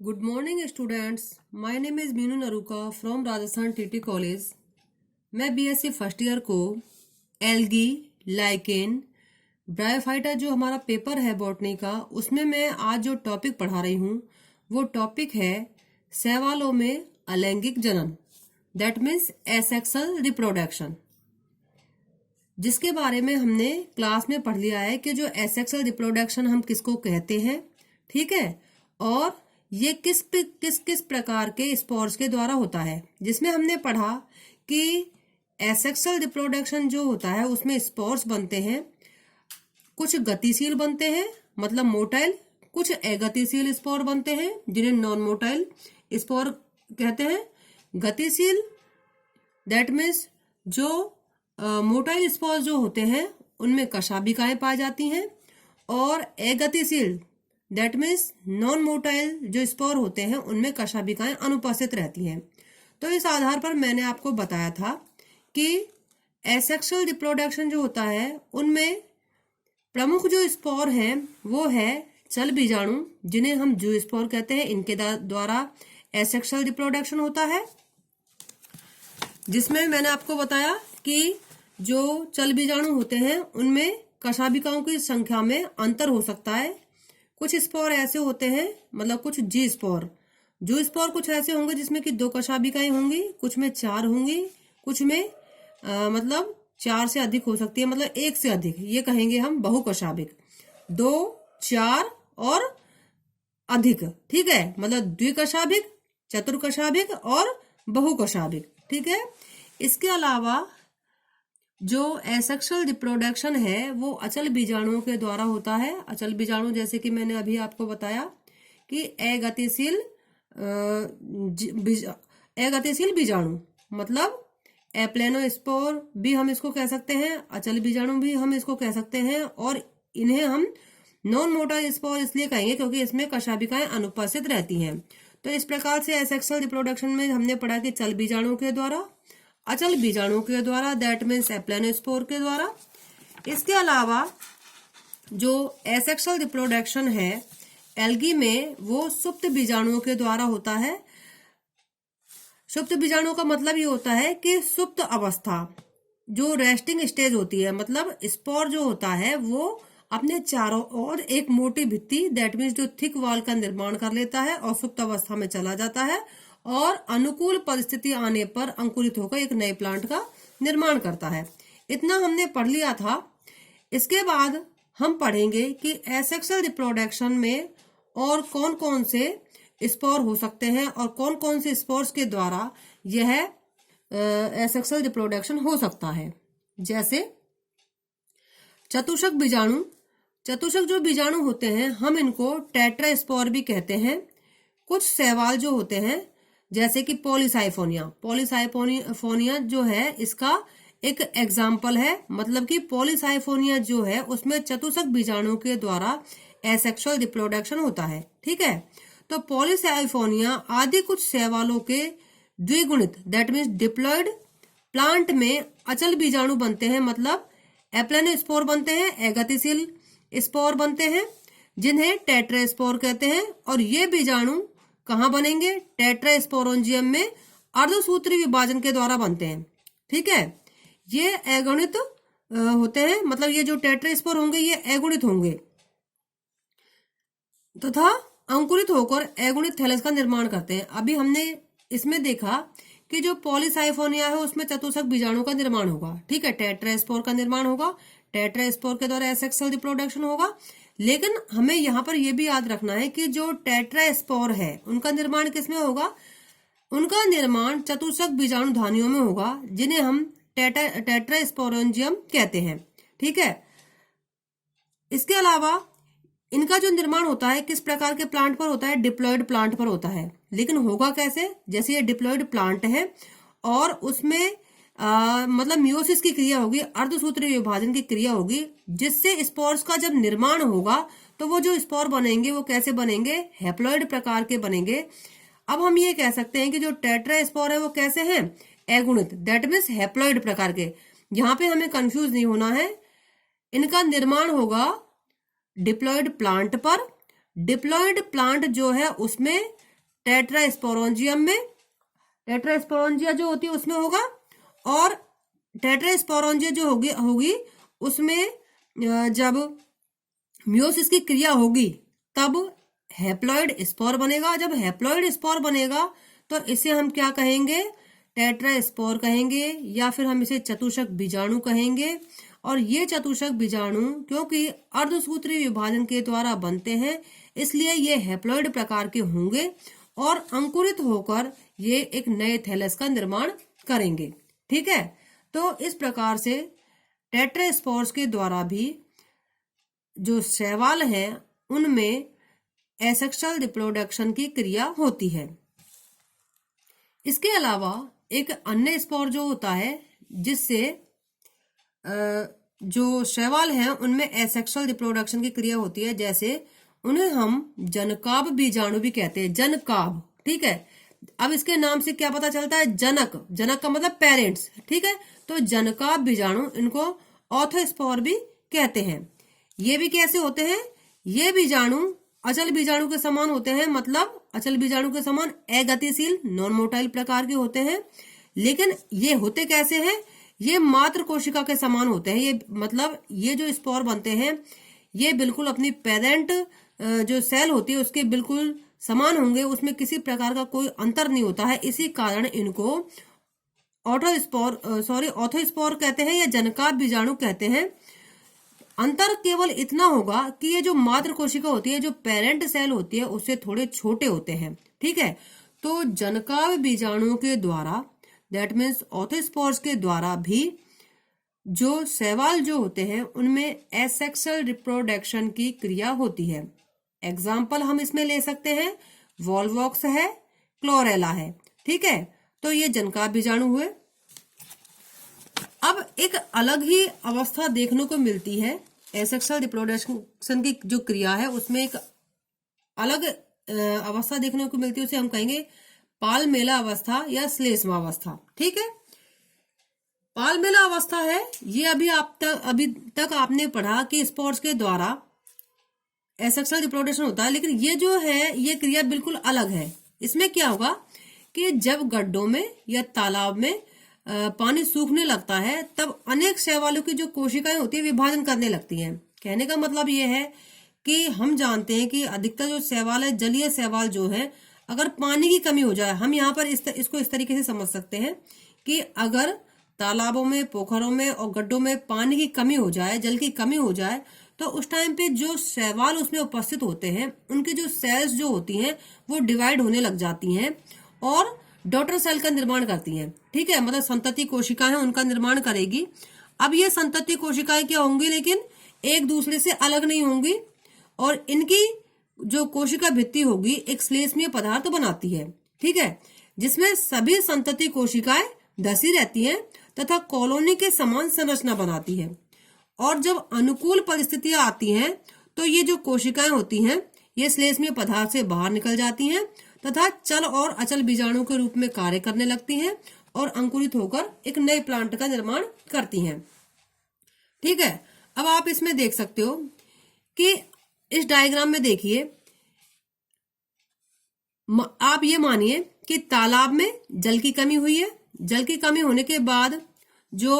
Good morning students. My name is Meenu Naruka from Rajasthan TT College. मैं BSc first year को algae, lichen, bryophyta जो हमारा paper है botany का, उसमें मैं आज जो टॉपिक पढ़ा रही हूँ वो टॉपिक है शैवालों में अलैंगिक जनन, दैट मीन्स एसेक्सुअल रिप्रोडक्शन, जिसके बारे में हमने क्लास में पढ़ लिया है कि जो एसेक्सुअल रिप्रोडक्शन हम किसको कहते हैं, ठीक है, और ये किस प्रकार के स्पोर्स के द्वारा होता है, जिसमें हमने पढ़ा कि एसेक्सुअल रिप्रोडक्शन जो होता है उसमें स्पोर्स बनते हैं, कुछ गतिशील बनते हैं मतलब मोटाइल, कुछ अगतिशील स्पोर बनते हैं जिन्हें नॉन मोटाइल स्पोर कहते हैं। गतिशील दैट मीन्स जो मोटाइल स्पोर जो होते हैं उनमें कशाभिकाएं पाई जाती हैं, और अगतिशील दैट मीन्स नॉन मोटाइल जो स्पोर होते हैं उनमें कशाभिकाएं अनुपस्थित रहती हैं। तो इस आधार पर मैंने आपको बताया था कि एसेक्सुअल रिप्रोडक्शन जो होता है उनमें प्रमुख जो स्पोर हैं वो है चल बीजाणु, जिन्हें हम जू स्पोर कहते हैं। इनके द्वारा एसेक्सुअल रिप्रोडक्शन होता है, जिसमें मैंने आपको बताया कि जो चल बीजाणु होते हैं उनमें कशाभिकाओं की संख्या में अंतर हो सकता है। कुछ स्पोर ऐसे होते हैं, मतलब कुछ जी स्पोर, जू स्पोर कुछ ऐसे होंगे जिसमें कि 2 कशाभिकाएं होंगी, कुछ में 4 होंगी, कुछ में मतलब 4 से अधिक हो सकती है, मतलब 1 से अधिक, ये कहेंगे हम बहुकशाभिक, 2, 4 और अधिक, ठीक है, मतलब द्विकशाभिक, चतुर्कशाभिक और बहुकशाभिक, ठीक है। इसके अलावा जो एसेक्सुअल रिप्रोडक्शन है वो अचल बीजाणुओं के द्वारा होता है। अचल बीजाणु जैसे कि मैंने अभी आपको बताया कि अगतिशील बीजाणु मतलब एप्लेनोस्पोर भी हम इसको कह सकते हैं, अचल बीजाणु भी हम इसको कह सकते हैं, और इन्हें हम नॉन मोटाइल स्पोर इसलिए कहेंगे क्योंकि इसमें कशाभिकाएं अनुपस्थित रहती हैं। तो इस प्रकार से एसेक्सुअल रिप्रोडक्शन में हमने पढ़ा कि चल बीजाणु के द्वारा, अचल बीजाणु के द्वारा दैट मीन्स एप्लेनोस्पोर के द्वारा। इसके अलावा जो एसेक्सुअल रिप्रोडक्शन है एल्गी में वो सुप्त बीजाणुओं के द्वारा होता है। सुप्त बीजाणु का मतलब ये होता है कि सुप्त अवस्था जो रेस्टिंग स्टेज होती है, मतलब स्पोर जो होता है वो अपने चारों ओर एक मोटी भित्ति दैट मीन्स जो थिक वॉल का निर्माण कर लेता है और सुप्त अवस्था में चला जाता है, और अनुकूल परिस्थिति आने पर अंकुरित होकर एक नए प्लांट का निर्माण करता है। इतना हमने पढ़ लिया था। इसके बाद हम पढ़ेंगे कि एसेक्सुअल रिप्रोडक्शन में और कौन कौन से स्पोर हो सकते हैं और कौन कौन से स्पोर्स के द्वारा यह एसेक्सुअल रिप्रोडक्शन हो सकता है। जैसे चतुष्क बीजाणु, चतुष्क जो बीजाणु होते हैं हम इनको टेट्रास्पोर भी कहते हैं। कुछ शैवाल जो होते हैं जैसे कि पॉलीसाइफोनिया जो है इसका एक एग्जाम्पल है, मतलब कि पॉलीसाइफोनिया जो है उसमें चतुष्क बीजाणु के द्वारा एसेक्सुअल रिप्रोडक्शन होता है, ठीक है। तो पॉलीसाइफोनिया आदि कुछ शैवालों के द्विगुणित दैट मीन्स डिप्लॉयड प्लांट में अचल बीजाणु बनते हैं, मतलब एप्लेनोस्पोर बनते हैं, अगतिशील स्पोर बनते हैं जिन्हें टेट्रास्पोर कहते हैं। और ये बीजाणु कहाँ बनेंगे? टेट्रास्पोरेंजियम में अर्धसूत्री विभाजन के द्वारा बनते हैं, ठीक है। ये अगुणित होते हैं, मतलब ये जो टेट्रास्पोर होंगे ये अगुणित होंगे तथा अंकुरित होकर अगुणित थैलस का निर्माण करते हैं। अभी हमने इसमें देखा कि जो पॉलीसाइफोनिया है उसमें चतुष्क बीजाणु का निर्माण होगा, ठीक है, टेट्रास्पोर का निर्माण होगा, टेट्रास्पोर के द्वारा एसेक्सुअल रिप्रोडक्शन होगा। लेकिन हमें यहाँ पर यह भी याद रखना है कि जो टेट्रास्पोर है उनका निर्माण किसमें होगा? उनका निर्माण चतुष्क बीजाणु धानियों में होगा, जिन्हें हम टेट्रास्पोरेंजियम कहते हैं, ठीक है। इसके अलावा इनका जो निर्माण होता है किस प्रकार के प्लांट पर होता है? डिप्लॉयड प्लांट पर होता है। लेकिन होगा कैसे? जैसे ये डिप्लॉयड प्लांट है और उसमें मतलब मियोसिस की क्रिया होगी, अर्धसूत्री विभाजन की क्रिया होगी, जिससे स्पोर्स का जब निर्माण होगा तो वो जो स्पोर बनेंगे वो कैसे बनेंगे? हैप्लॉयड प्रकार के बनेंगे। अब हम ये कह सकते हैं कि जो टेट्रास्पोर है वो कैसे हैं? अगुणित दैट मीन्स हैप्लॉयड प्रकार के। यहाँ पे हमें कंफ्यूज नहीं होना है। इनका निर्माण होगा डिप्लॉयड प्लांट पर। डिप्लॉयड प्लांट जो है उसमें टेट्रास्पोरेंजियम में, टेट्रास्पोरेंजिया जो होती है उसमें होगा, और टेट्रास्पोरेंजिया जो होगी उसमें जब मियोसिस की क्रिया होगी तब हैप्लॉइड स्पोर बनेगा। जब हैप्लॉइड स्पोर बनेगा तो इसे हम क्या कहेंगे, टेट्रास्पोर कहेंगे, या फिर हम इसे चतुष्क बीजाणु कहेंगे। और ये चतुष्क बीजाणु क्योंकि अर्धसूत्री विभाजन के द्वारा बनते हैं इसलिए ये हैप्लॉइड प्रकार के होंगे और अंकुरित होकर ये एक नए थैलस का निर्माण करेंगे। ठीक है, तो इस प्रकार से टेट्रास्पोर्स के द्वारा भी जो शैवाल हैं उनमें एसेक्सुअल रिप्रोडक्शन की क्रिया होती है। इसके अलावा एक अन्य स्पोर जो होता है जिससे जो शैवाल हैं उनमें एसेक्सुअल रिप्रोडक्शन की क्रिया होती है, जैसे उन्हें हम जनकाभ बीजाणु भी कहते हैं, जनकाभ। ठीक है, अब इसके नाम से क्या पता चलता है, जनक, जनक का मतलब पेरेंट्स। ठीक है, तो जनकाभ बीजाणु, इनको ऑर्थोस्पोर भी कहते हैं। ये भी कैसे होते हैं, ये बीजाणु अचल बीजाणु के समान होते हैं, मतलब अचल बीजाणु के समान अगतिशील नॉन मोटाइल प्रकार के होते हैं। लेकिन ये होते कैसे हैं, ये मात्र कोशिका के समान होते हैं। ये मतलब ये जो स्पोर बनते हैं ये बिल्कुल अपनी पेरेंट जो सेल होती है उसके बिल्कुल समान होंगे, उसमें किसी प्रकार का कोई अंतर नहीं होता है। इसी कारण इनको ऑर्थोस्पोर कहते हैं या जनकाभ बीजाणु कहते हैं। अंतर केवल इतना होगा कि ये जो मात्र कोशिका होती है, जो पेरेंट सेल होती है, उससे थोड़े छोटे होते हैं। ठीक है, तो जनकाभ बीजाणुओं के द्वारा, दैट मीन्स ऑर्थोस्पोर्स के द्वारा भी जो शैवाल जो होते हैं उनमें एसेक्सुअल रिप्रोडक्शन की क्रिया होती है। एग्जाम्पल हम इसमें ले सकते हैं, वॉल्वॉक्स है, क्लोरेला है। ठीक है, तो ये जनकाभ बीजाणु हुए। अब एक अलग ही अवस्था देखने को मिलती है, एसेक्सुअल रिप्रोडक्शन की जो क्रिया है उसमें एक अलग अवस्था देखने को मिलती है, उसे हम कहेंगे पाल्मेला अवस्था या श्लेष्मा अवस्था। ठीक है, पाल्मेला अवस्था है ये अभी तक आपने पढ़ा कि स्पोर्स के द्वारा एसेक्सुअल रिप्रोडक्शन होता है, लेकिन ये जो है ये क्रिया बिल्कुल अलग है। इसमें क्या होगा कि जब गड्ढों में या तालाब में पानी सूखने लगता है तब अनेक शैवालों की जो कोशिकाएं होती है विभाजन करने लगती हैं। कहने का मतलब ये है कि हम जानते हैं कि अधिकतर जो शैवाल है, जलीय शैवाल जो है, अगर पानी की कमी हो जाए, हम यहाँ पर इसको इस तरीके से समझ सकते हैं कि अगर तालाबों में, पोखरों में और गड्ढों में पानी की कमी हो जाए, जल की कमी हो जाए, तो उस टाइम पे जो शैवाल उसमें उपस्थित होते हैं उनकी जो सेल्स जो होती हैं वो डिवाइड होने लग जाती हैं और डॉटर सेल का निर्माण करती हैं। ठीक है, मतलब संतति कोशिकाएं उनका निर्माण करेगी। अब ये संतति कोशिकाएं क्या होंगी, लेकिन एक दूसरे से अलग नहीं होंगी और इनकी जो कोशिका भित्ति होगी एक श्लेष्मीय पदार्थ बनाती है। ठीक है, जिसमें सभी संतति कोशिकाएं धसी रहती हैं तथा कॉलोनी के समान संरचना बनाती है। और जब अनुकूल परिस्थितियां आती हैं तो ये जो कोशिकाएं होती हैं ये श्लेष्मीय पदार्थ से बाहर निकल जाती हैं तथा चल और अचल बीजाणु के रूप में कार्य करने लगती हैं और अंकुरित होकर एक नए प्लांट का निर्माण करती हैं। ठीक है, अब आप इसमें देख सकते हो कि इस डायग्राम में देखिए, आप ये मानिए कि तालाब में जल की कमी हुई है। जल की कमी होने के बाद जो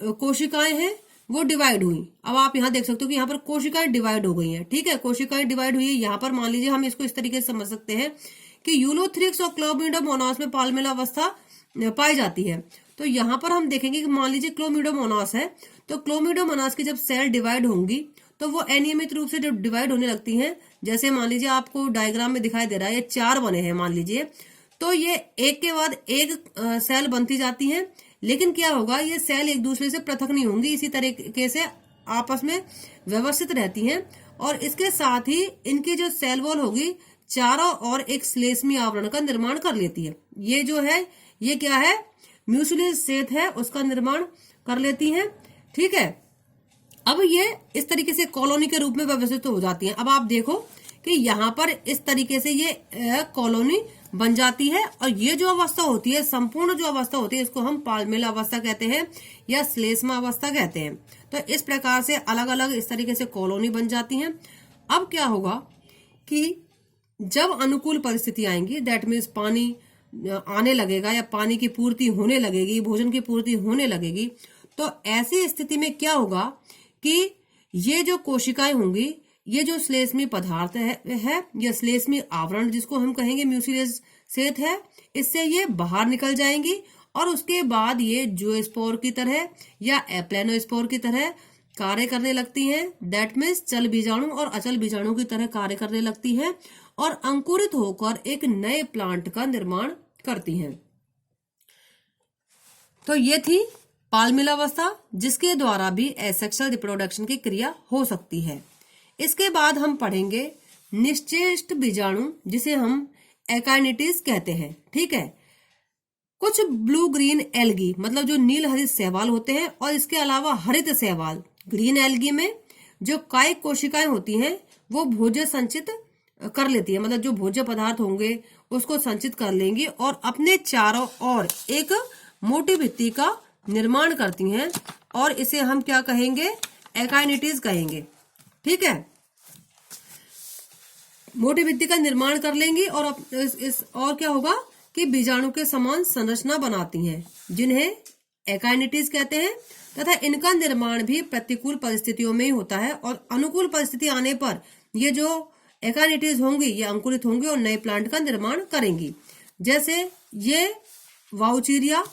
कोशिकाएं हैं वो डिवाइड हुई। अब आप यहाँ देख सकते हो कि यहाँ पर कोशिकाएं डिवाइड हो गई हैं। ठीक है, कोशिकाएं डिवाइड हुई है। यहाँ पर मान लीजिए हम इसको इस तरीके से समझ सकते हैं कि यूलोथ्रिक्स और क्लोमिडोमोनास में पाल्मेला अवस्था पाई जाती है। तो यहाँ पर हम देखेंगे कि मान लीजिए क्लोमिडोमोनास है, तो क्लोमिडोमोनास की जब सेल डिवाइड होंगी तो वो अनियमित रूप से जो डिवाइड होने लगती हैं, जैसे मान लीजिए आपको डायग्राम में दिखाई दे रहा है, ये 4 बने हैं मान लीजिए, तो ये एक के बाद एक सेल बनती जाती हैं। लेकिन क्या होगा, ये सेल एक दूसरे से पृथक नहीं होंगी, इसी तरीके से आपस में व्यवस्थित रहती हैं और इसके साथ ही इनकी जो सेल वॉल होगी चारों और एक श्लेष्मीय आवरण का निर्माण कर लेती है। ये जो है ये क्या है, म्यूसिलेज सेट है, उसका निर्माण कर लेती हैं। ठीक है, अब ये इस तरीके से कॉलोनी के रूप में व्यवस्थित हो जाती हैं। अब आप देखो कि यहाँ पर इस तरीके से ये कॉलोनी बन जाती है और ये जो अवस्था होती है, संपूर्ण जो अवस्था होती है, इसको हम पाल्मेला अवस्था कहते हैं या श्लेष्मा अवस्था कहते हैं। तो इस प्रकार से अलग अलग इस तरीके से कॉलोनी बन जाती हैं। अब क्या होगा कि जब अनुकूल परिस्थिति आएंगी, दैट मीन्स पानी आने लगेगा या पानी की पूर्ति होने लगेगी, भोजन की पूर्ति होने लगेगी, तो ऐसी स्थिति में क्या होगा कि ये जो कोशिकाएं होंगी, ये जो श्लेष्मी पदार्थ है या श्लेष्मी आवरण जिसको हम कहेंगे म्यूसिलेज सेट है, इससे ये बाहर निकल जाएंगी और उसके बाद ये जूस्पोर की तरह या एप्लेनोस्पोर की तरह कार्य करने लगती हैं। दैट मीन्स चल बीजाणु और अचल बीजाणु की तरह कार्य करने लगती हैं और अंकुरित होकर एक नए प्लांट का निर्माण करती हैं। तो ये थी पाल्मिल अवस्था, जिसके द्वारा भी एसेक्सुअल रिप्रोडक्शन की क्रिया हो सकती है। इसके बाद हम पढ़ेंगे निश्चेष्ट बीजाणु, जिसे हम एकाइनेटिस कहते हैं। ठीक है, कुछ ब्लू ग्रीन एल्गी मतलब जो नील हरित शैवाल होते हैं और इसके अलावा हरित शैवाल, ग्रीन एल्गी में जो कायिक कोशिकाएं होती हैं वो भोज्य संचित कर लेती है, मतलब जो भोज्य पदार्थ होंगे उसको संचित कर लेंगी और अपने चारों ओर एक मोटी भित्ति का निर्माण करती हैं और इसे हम क्या कहेंगे, एकाइनेटिस कहेंगे। ठीक है, मोटी भित्ति का निर्माण कर लेंगी और और क्या होगा कि बीजाणु के समान संरचना बनाती हैं, जिन्हें एकाइनेटिस कहते हैं, तथा इनका निर्माण भी प्रतिकूल परिस्थितियों में ही होता है और अनुकूल परिस्थिति आने पर ये जो एकाइनेटिस होंगी ये अंकुरित होंगी और नए प्लांट का निर्माण करेंगी। जैसे ये वाउचीरिया,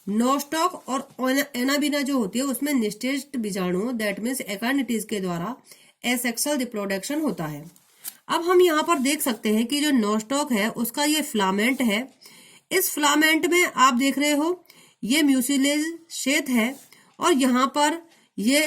नोस्टॉक और एनाबीना जो होती है उसमें निश्चेष्ट बीजाणु दैट मीन्स एकाइनेटिस के द्वारा एसेक्सुअल रिप्रोडक्शन होता है। अब हम यहाँ पर देख सकते हैं कि जो नोस्टॉक है उसका ये फिलामेंट है। इस फिलामेंट में आप देख रहे हो ये म्यूसिलेज शेथ है और यहाँ पर ये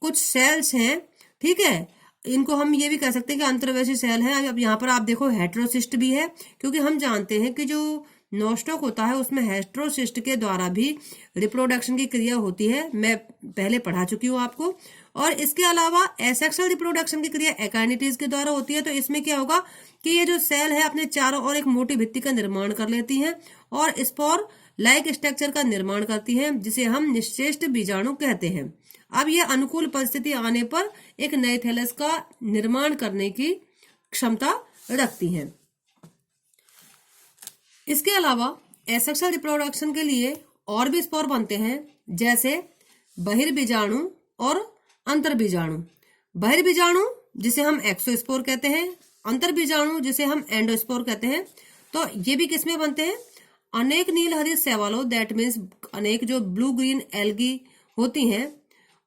कुछ सेल्स हैं। ठीक है, इनको हम ये भी कह सकते हैं कि अंतर्वैशी सेल है। अब यहाँ पर आप देखो हेट्रोसिस्ट भी है, क्योंकि हम जानते हैं कि जो नोस्टॉक होता है उसमें हेट्रोसिस्ट के द्वारा भी रिप्रोडक्शन की क्रिया होती है, मैं पहले पढ़ा चुकी हूँ आपको। और इसके अलावा एसेक्सुअल रिप्रोडक्शन की क्रिया एकाइनेटिस के द्वारा होती है। तो इसमें क्या होगा कि ये जो सेल है अपने चारों ओर एक मोटी भित्ति का निर्माण कर लेती हैं और स्पोर लाइक स्ट्रक्चर का निर्माण करती हैं, जिसे हम निश्चेष्ट बीजाणु कहते हैं। अब ये अनुकूल परिस्थिति आने पर एक नए थैलस का निर्माण करने की क्षमता रखती हैं। इसके अलावा एसेक्सुअल रिप्रोडक्शन के लिए और भी स्पोर बनते हैं, जैसे बहिर्बीजाणु और अंतर्बीजाणु। बहिर्बीजाणु जिसे हम एक्सोस्पोर कहते हैं, अंतर्बीजाणु जिसे हम एंडोस्पोर कहते हैं। तो ये भी किसमें बनते हैं, अनेक नील हरित शैवालों दैट मीन्स अनेक जो ब्लू ग्रीन एल्गी होती हैं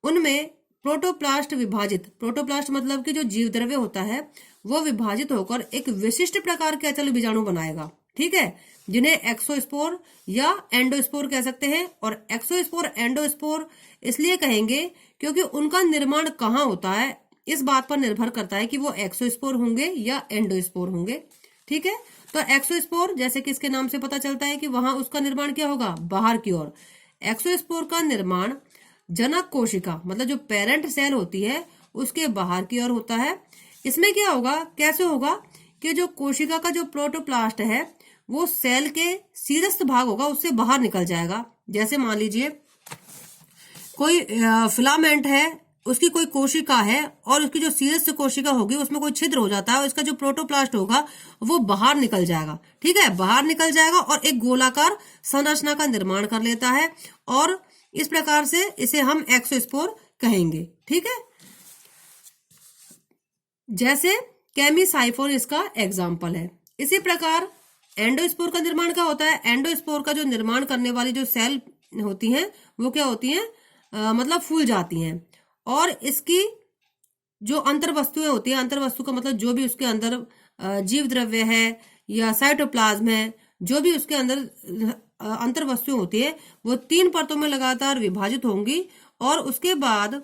उनमें प्रोटोप्लास्ट विभाजित, प्रोटोप्लास्ट मतलब कि जो जीव द्रव्य होता है वो विभाजित होकर एक विशिष्ट प्रकार के अचल बीजाणु बनाएगा। ठीक है, जिन्हें एक्सोस्पोर या एंडोस्पोर कह सकते हैं। और एक्सोस्पोर एंडोस्पोर इसलिए कहेंगे क्योंकि उनका निर्माण कहाँ होता है इस बात पर निर्भर करता है कि वो एक्सोस्पोर होंगे या एंडोस्पोर होंगे। ठीक है, तो एक्सोस्पोर जैसे कि इसके नाम से पता चलता है कि वहां उसका निर्माण क्या होगा, बाहर की ओर। एक्सोस्पोर का निर्माण जनक कोशिका मतलब जो पेरेंट सेल होती है उसके बाहर की ओर होता है। इसमें क्या होगा, कैसे होगा कि जो कोशिका का जो प्रोटोप्लास्ट है वो सेल के शीर्षस्थ भाग होगा उससे बाहर निकल जाएगा। जैसे मान लीजिए कोई फिलामेंट है, उसकी कोई कोशिका है और उसकी जो शीर्ष कोशिका होगी उसमें कोई छिद्र हो जाता है और इसका जो प्रोटोप्लास्ट होगा वो बाहर निकल जाएगा। ठीक है, बाहर निकल जाएगा और एक गोलाकार संरचना का निर्माण कर लेता है और इस प्रकार से इसे हम एक्सोस्पोर कहेंगे। ठीक है, जैसे केमीसाइफोन इसका एग्जाम्पल है। इसी प्रकार एंडोस्पोर का निर्माण क्या होता है, एंडोस्पोर का जो निर्माण करने वाली जो सेल होती हैं वो क्या होती हैं, मतलब फूल जाती हैं और इसकी जो अंतर वस्तुएं होती है, अंतर वस्तु का मतलब जो भी उसके अंदर जीव द्रव्य है या साइटोप्लाज्म है, जो भी उसके अंदर अंतर वस्तुएं होती है वो 3 परतों में लगातार विभाजित होंगी और उसके बाद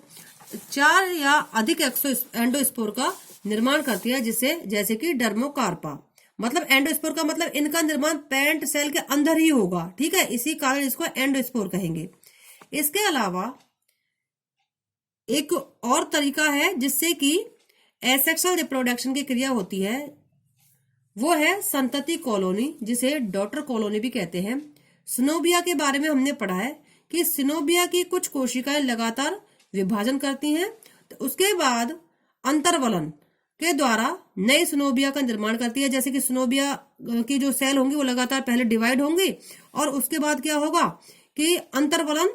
4 या अधिक एंडोस्पोर का निर्माण करती है, जिसे जैसे कि डर्मोकार्पा। मतलब एंडोस्पोर का मतलब इनका निर्माण पेरेंट सेल के अंदर ही होगा। ठीक है, इसी कारण इसको एंडोस्पोर कहेंगे। इसके अलावा एक और तरीका है जिससे कि एसेक्सुअल रिप्रोडक्शन की क्रिया होती है, वो है संतति कॉलोनी, जिसे डॉटर कॉलोनी भी कहते हैं। सिनोबिया के बारे में हमने पढ़ा है कि सिनोबिया की कुछ कोशिकाएं लगातार विभाजन करती हैं, तो उसके बाद अंतर्वलन के द्वारा नए सिनोबिया का निर्माण करती है। जैसे कि सिनोबिया की जो सेल होंगी वो लगातार पहले डिवाइड होंगी और उसके बाद क्या होगा कि अंतर्वलन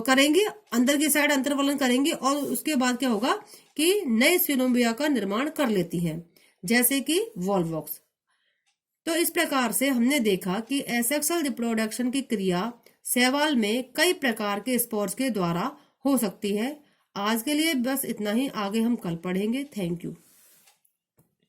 करेंगी, अंदर की साइड अंतर्वलन करेंगी और उसके बाद क्या होगा कि नए सिनोबिया का निर्माण कर लेती है, जैसे कि वॉल्वॉक्स। तो इस प्रकार से हमने देखा कि एसेक्सुअल रिप्रोडक्शन की क्रिया शैवाल में कई प्रकार के स्पोर्स के द्वारा हो सकती है। आज के लिए बस इतना ही, आगे हम कल पढ़ेंगे। Thank you.